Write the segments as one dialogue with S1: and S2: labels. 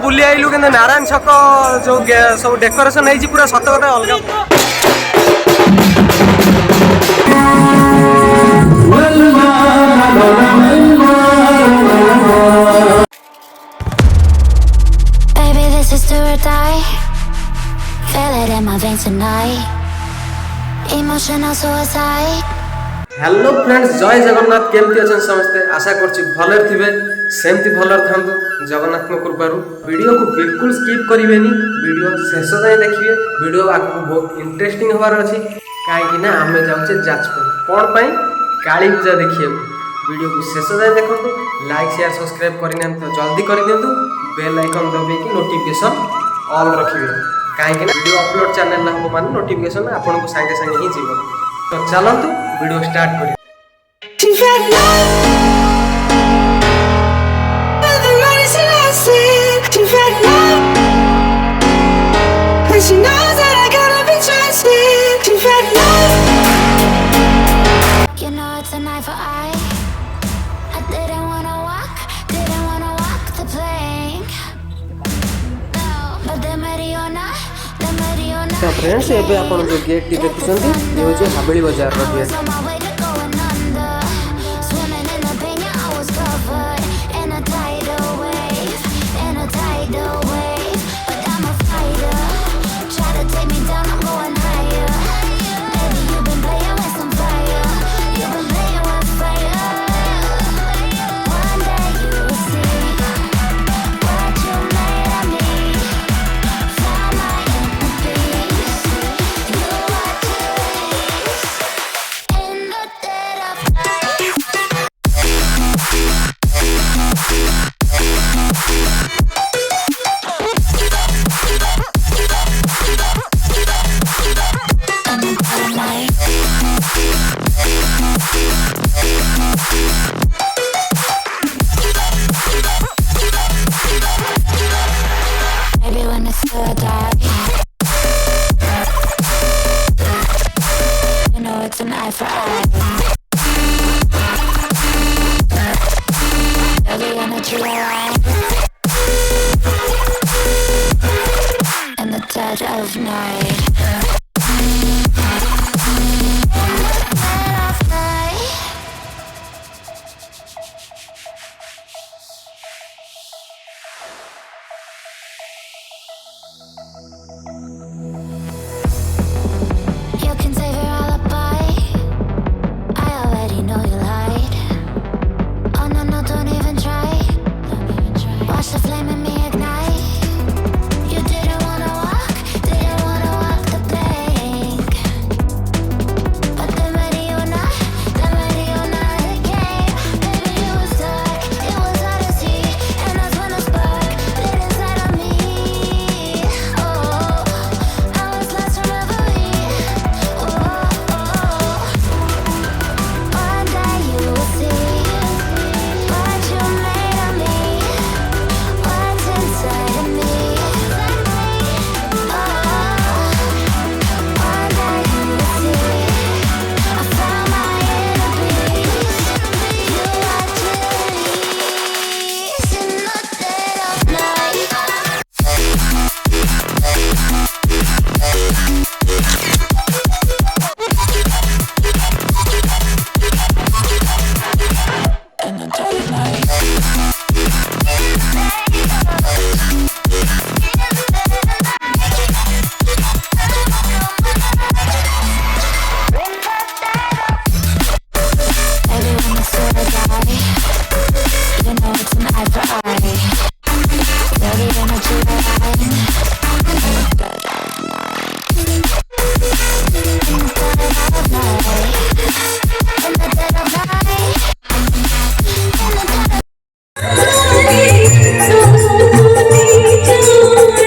S1: बुली आइलु कि नारायण छक जो सब डेकोरेशन है पूरा सत कथा अलग।
S2: Baby, this is do or die. Feel it in my veins tonight. Emotional suicide.
S1: Hello friends, जय जगन्नाथ। केमती अच्छा समस्ते आशा करछि भले थिबे, सेमती भले थांतु जगन्नाथ कृपारू। वीडियो को बिल्कुल स्किप करिवेनी, वीडियो शेष जाए देखिए। वीडियो आगु बहुत इंटरेस्टिंग होबार अछि काहे ना आमे जाउछे जाजपुर कोन पई काली पूजा देखिए। वीडियो को शेष जाए देखंतु, लाइक शेयर सब्सक्राइब करने तो जल्दी कर दियंतु, बेल आइकन दबे कि नोटिफिकेशन ऑल रखिवे काहे ना वीडियो अपलोड चैनल ना हो माने नोटिफिकेशन आपन को संगे संगे ही जीवो। तो चलंतु वीडियो स्टार्ट करी।
S2: She knows that I gotta be trusted. She's red love. You know it's a knife for eye. I didn't wanna walk the plank. No, but the Mariona.
S1: तो फ्रेंड्स एबे आपण जो गेट टी देखुछंती ये होचे हाबेली बाजार रो gate. It's an eye for eye. Everyone that you are in the dead of night. You can save your alibi. I already know you lied. Oh no, no, don't even try. Watch the flame in me ignite. You didn't wanna walk the plank. But the Mariona came. Baby, it was dark, it was hard to see. And that's when a spark lit inside of me. Oh, I was lost from reverie. One day you will see what you made of me, what's inside of me. One day you will see I found my inner peace. You are release in the dead of night. In the dead of night. Everyone is so die. You know it's an eye for eye. Dirty energy line. In the dead of night. In the dead of night. In the dead of night. In the dead of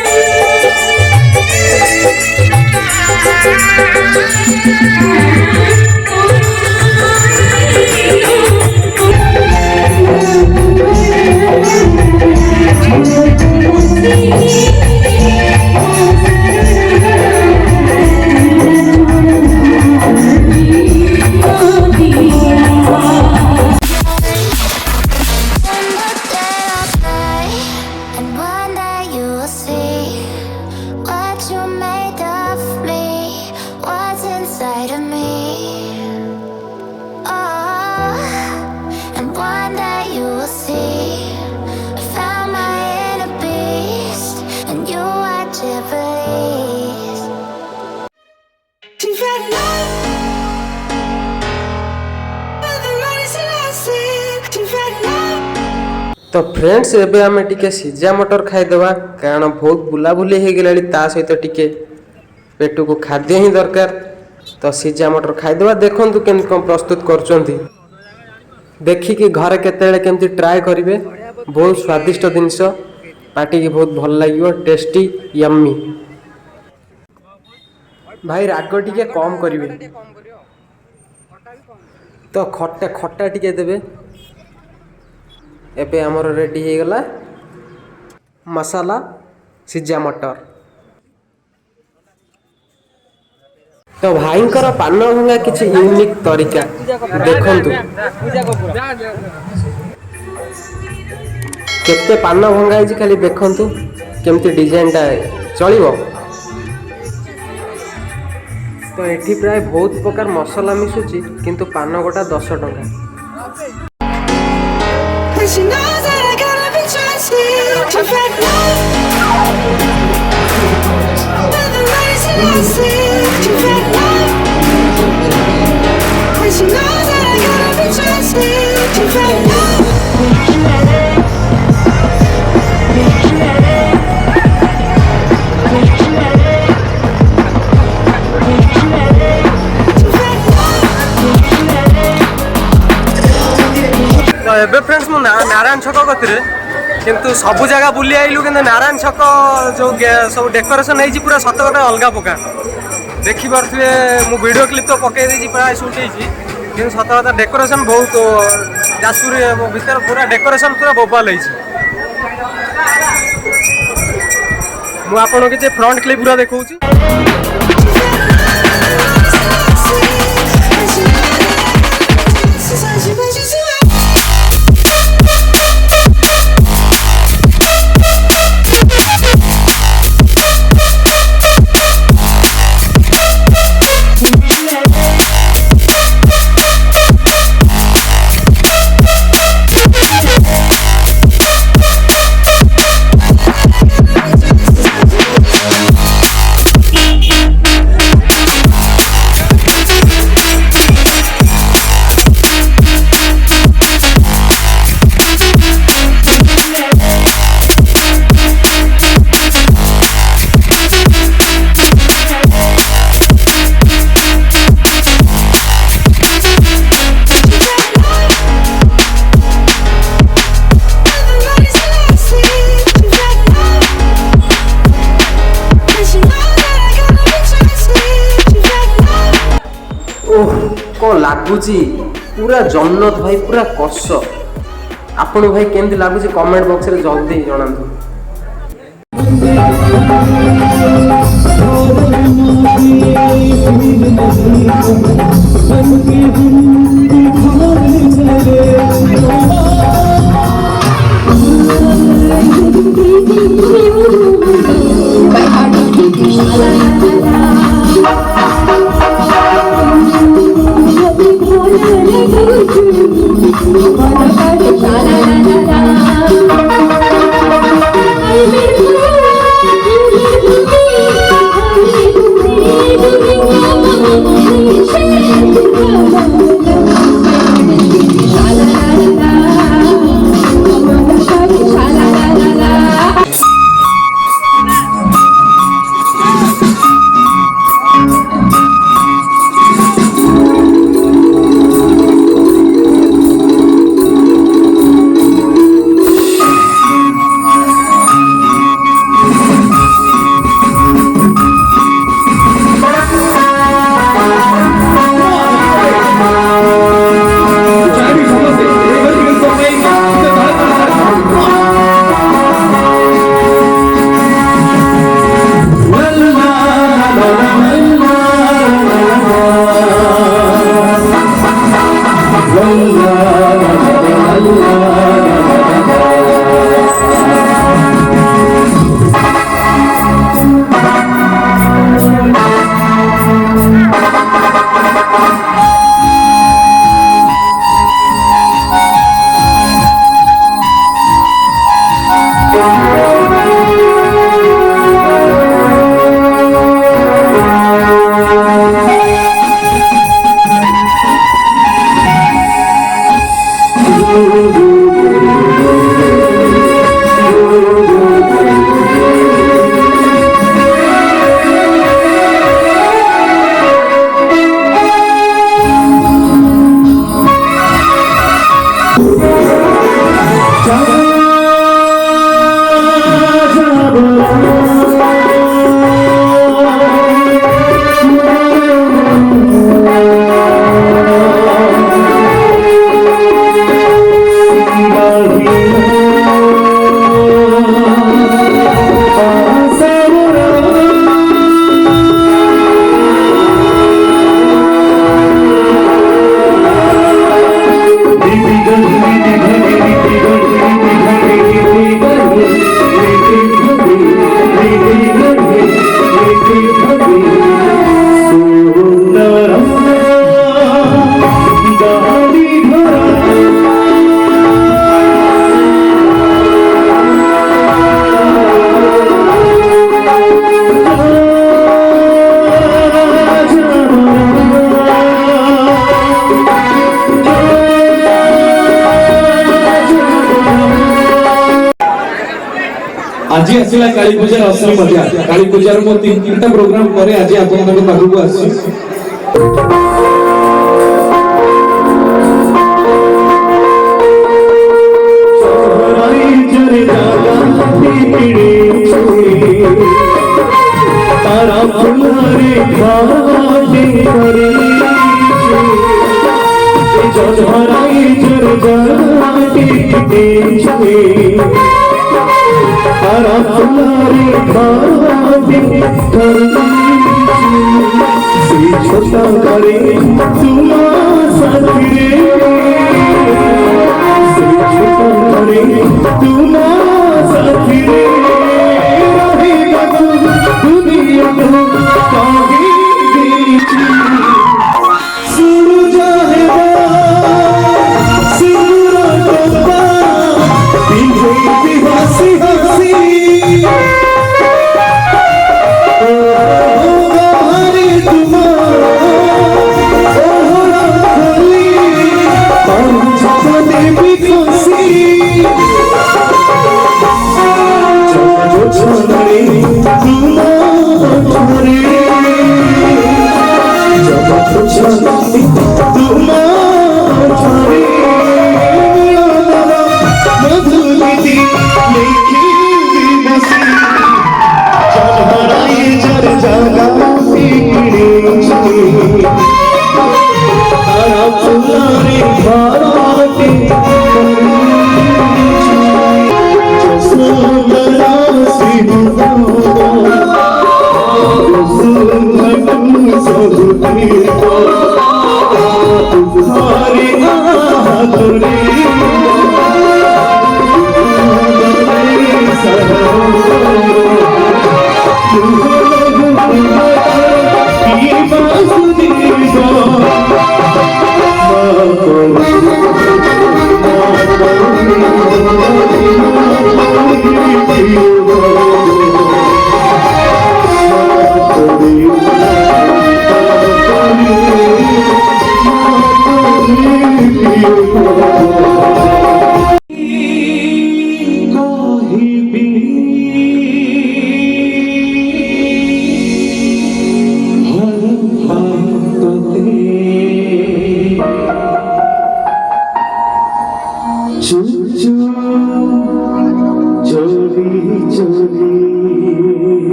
S1: and one day
S2: will see what you made of me, what's inside of me. Oh, and one day you will see I found my inner beast, and you watch it release. You've had enough of the medicine I said. You've had enough.
S1: तो friends एबे आमे टिके सिजा मटर खाइदेवा कारण बहुत बुलाबुली हो गलानी ता सहित टिके पेट को खाद्य ही दरकार तो सिजा मटर खाइदेवा देखंतु केमति कोन प्रस्तुत करचंती देखि कि घरे केतेले केमति ट्राई करिवे बहुत स्वादिष्ट जिनिस पार्टी की बहुत भल लागियो टेस्टी यम्मी भाई राग टिके कम करिवे तो खट्टा खट्टा टिके देबे एबे हमर रेडी हो गला मसाला सिजा मटर तो भाईंकर पान भंगा किछि यूनिक तरीका देखंतु केते पान भंगा है खाली देखंतु केमती डिजाइन टा चलिबो तो एठी प्राय बहुत प्रकार मसाला मिसुची किंतु पान गोटा 10 टंका
S2: Cause you know that I gotta be trusted. You've had enough of the medicine I said. You've had enough. Cause you know that I gotta be trusted. You've had enough.
S1: एबे फ्रेंड्स मु नारायण छक गतिरे किंतु सब जगह बुली आइलु किंतु नारायण छक जो सब डेकोरेशन है पूरा सत गोटे अलग प्रकार देखि पारे मु वीडियो क्लिप तो पकई देछि प्राय शूट होइछि किंतु सत कथा डेकोरेशन बहुत जाजपुर भीतर पूरा डेकोरेशन पूरा बोबाल होइछि मु आपन के फ्रंट क्लिप पूरा देखौछि कौन लगुची पूरा जन्नत भाई पूरा कष आपन भाई केमती लगुची कमेंट बॉक्स रे जल्दी जणांतु
S3: ଆଜି ଆସିଲା କାଳୀ ପୂଜାର ଅସଲି ମଜା। କାଳୀ ପୂଜାର ମୁଁ ତିନିଟା ପ୍ରୋଗ୍ରାମ ପରେ ଆଜି ଆପଣଙ୍କ ପାଖକୁ ଆସିଛି। तारा फुलारे खाली करे जझराई जर जाती छे तारा फुलारे खाली करे श्री छोटा करे तुमा साथी रे श्री छोटा करे तुमा साथी रे दुनिया को काहे देखी सूरज है सिंदूर टोपा पीछे भी हंसी हंसी हरे तुम्हारा खोली छपने भी खुशी जो छड़े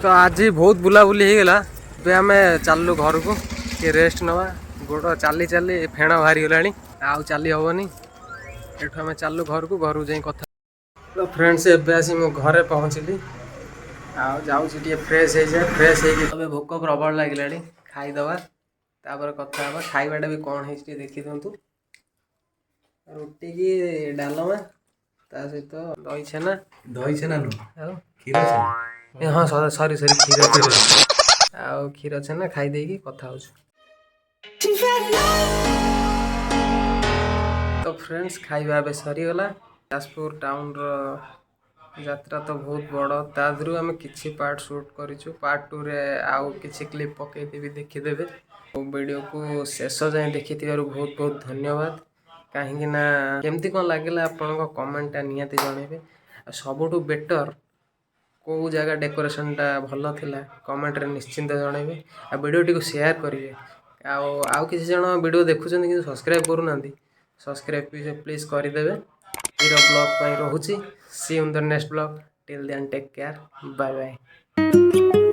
S1: तो आज बहुत बुलाबुली हो गला ଏବେ ଆମେ ଚାଲିଲୁ ଘରକୁ ଟିକେ ରେଷ୍ଟ ନେବା ଗୋଡ଼ ଚାଲି ଚାଲି ଫେଣ ବାହାରି ଗଲାଣି ଆଉ ଚାଲି ହେବନି ଏଠୁ ଆମେ ଚାଲିଲୁ ଘରକୁ ଯାଇ କଥା ତ ଫ୍ରେଣ୍ଡସ୍ ଏବେ ଆସି ମୁଁ ଘରେ ପହଞ୍ଚିଲି ଆଉ ଯାଉଛି ଟିକେ ଫ୍ରେଶ୍ ହେଇଯାଏ ଫ୍ରେଶ୍ ହେଇକି ଏବେ ଭୋକ ପ୍ରବଳ ଲାଗିଲାଣି ଖାଇଦେବା ତାପରେ କଥା ହେବା ଖାଇବାଟା ବି କ'ଣ ହେଇଛି ଟିକେ ଦେଖିଦିଅନ୍ତୁ ରୁଟି କି ଡାଲମା ତା ସହିତ ଦହି ଛେନା
S4: ଦହି ଛେନା ନୁହଁ,
S1: ଆଉ
S4: କ୍ଷୀର ଛେନା।
S1: ହଁ ସରି କ୍ଷୀର ଛେନା ଆଉ କ୍ଷୀର ଛେନା ଖାଇ ଦେଇକି କଥା ହଉଛୁ।
S2: You've had enough.
S1: ତ ଫ୍ରେଣ୍ଡସ୍ ଖାଇବା ଏବେ ସରିଗଲା। ଯାଜପୁର ଟାଉନର ଯାତ୍ରା ତ ବହୁତ ବଡ଼, ତା ଦେହରୁ ଆମେ କିଛି ପାର୍ଟ ସୁଟ୍ କରିଛୁ। ପାର୍ଟ 2ରେ ଆଉ କିଛି କ୍ଲିପ୍ ପକେଇଦେବି, ଦେଖିଦେବେ। ଭିଡ଼ିଓକୁ ଶେଷ ଯାଏଁ ଦେଖିଥିବାରୁ ବହୁତ ବହୁତ ଧନ୍ୟବାଦ। କାହିଁକି ନା କେମିତି କ'ଣ ଲାଗିଲା ଆପଣଙ୍କ କମେଣ୍ଟଟା ନିହାତି ଜଣେଇବେ। ଆଉ ସବୁଠୁ ବେଟର୍ କେଉଁ ଜାଗା ଡେକୋରେସନ୍ଟା ଭଲ ଥିଲା କମେଣ୍ଟରେ ନିଶ୍ଚିନ୍ତ ଜଣେଇବେ। ଆଉ ଭିଡ଼ିଓଟିକୁ ସେୟାର କରିବେ। ଆଉ କିଛି ଜଣ ଭିଡ଼ିଓ ଦେଖୁଛନ୍ତି କିନ୍ତୁ ସବସ୍କ୍ରାଇବ୍ କରୁନାହାନ୍ତି, ସବସ୍କ୍ରାଇବ୍ ପ୍ଲିଜ୍ କରିଦେବେ। ହିରୋ ବ୍ଲଗ୍ ପାଇଁ ରହୁଛି। See you in the next blog. Till then take care, bye bye.